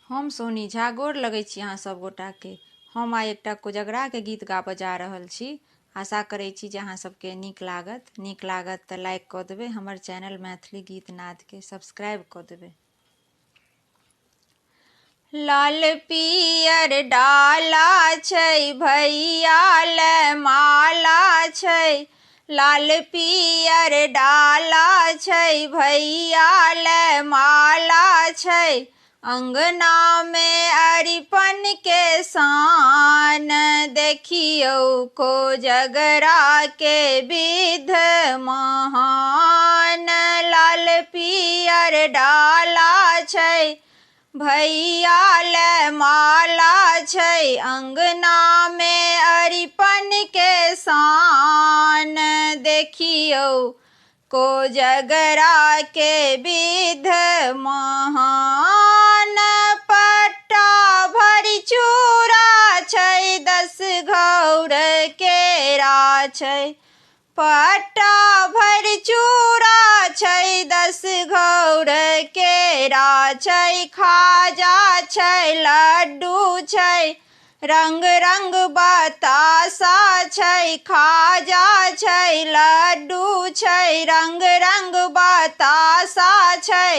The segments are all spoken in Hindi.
हम सोनी झा गोर लगै छी अहाँ सब गोटा के। हम आइ एकटा कोजगरा के गीत गाबऽ जा रहल छी। आशा करै छी जे अहाँ सबके नीक लागत तऽ लाइक कऽ देबै। हमर चैनल मैथिली गीत नाद के सब्सक्राइब कऽ देबै। लाल पियर डाला छै भैया ले माला छै, लाल पियर डाला छै भैया ले माला छै, अंगना में अरिपन के सान देखियो कोजगरा के विध महान। लाल पियर डाला छै भैया ले माला छै, अंगना में अरिपन के सान देखियो कोजगरा के विध महान। पट्टा भरि चूड़ा छै 10 घौर केरा छै, पट्टा भरि चूड़ा छै 10 घौर केरा छै, खाजा छै लड्डू छै रंग रंग बतासा छै, खाजा छै लड्डू छै रंग रंग बतासा छै,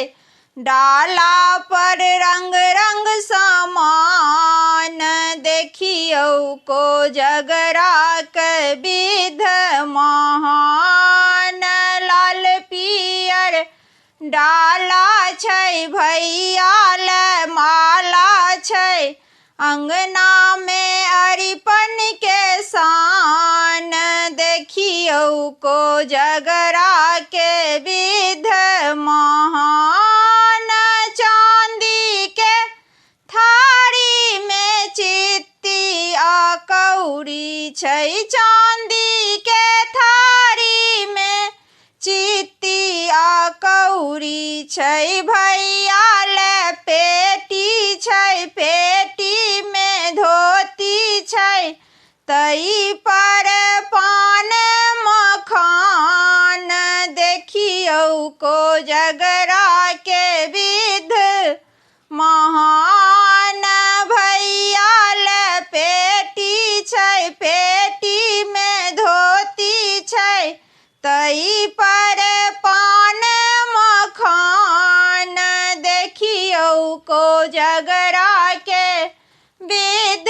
डाला पर रंग रंग सामान देखियो कोजगरा के विध महान। लाल पियर डाला छै भैया ले माला छै, अंगना में अरिपन के सान देखियो कोजगरा के विध महान। चांदी के थारी में चित्ती आ कौड़ी छै, चांदी के थारी में चित्ती आ कौड़ी छै, भैया ले पेटी छै पेटी में धोती छै, तई पर पान मखान देखियो कोजगरा के विध महान। भैया ले पेटी छै पेटी में धोती छै, तई पर पान मखान देखियो कोजगरा के विध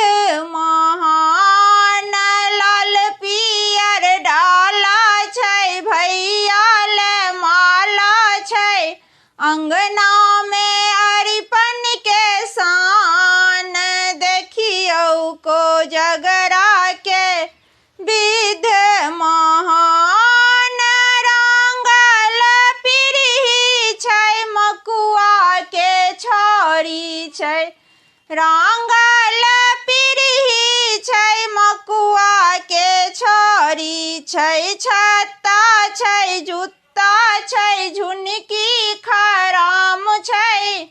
महान। लाल पियर डाला छै भैया ले माला छै, अंगना में अरिपन के सान देखियो कोजगरा के विध महान। रंगल पिरही छै मकुआ के छड़ी छै, रंगल पिरही छै मकुआ के छड़ी छै, छत्ता छै जूता छै झुनकी खराम छै,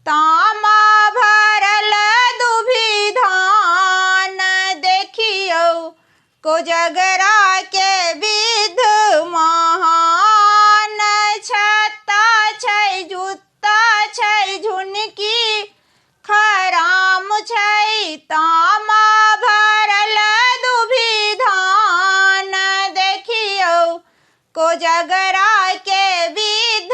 तामा भरल दुभी धान देखियो कोजगरा के विध महान। छत्ता छै जूता छै झुनकी खराम छै, तामा भरल दुभी धान देखियो कोजगरा के विध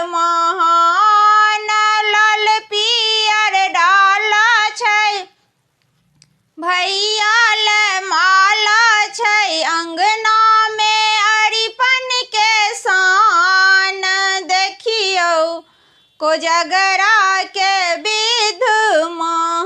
महान। लाल पियर डाला छै भैया ले माला छै, अंगना में अरिपन के सान देखियो कोजगरा के विध महान।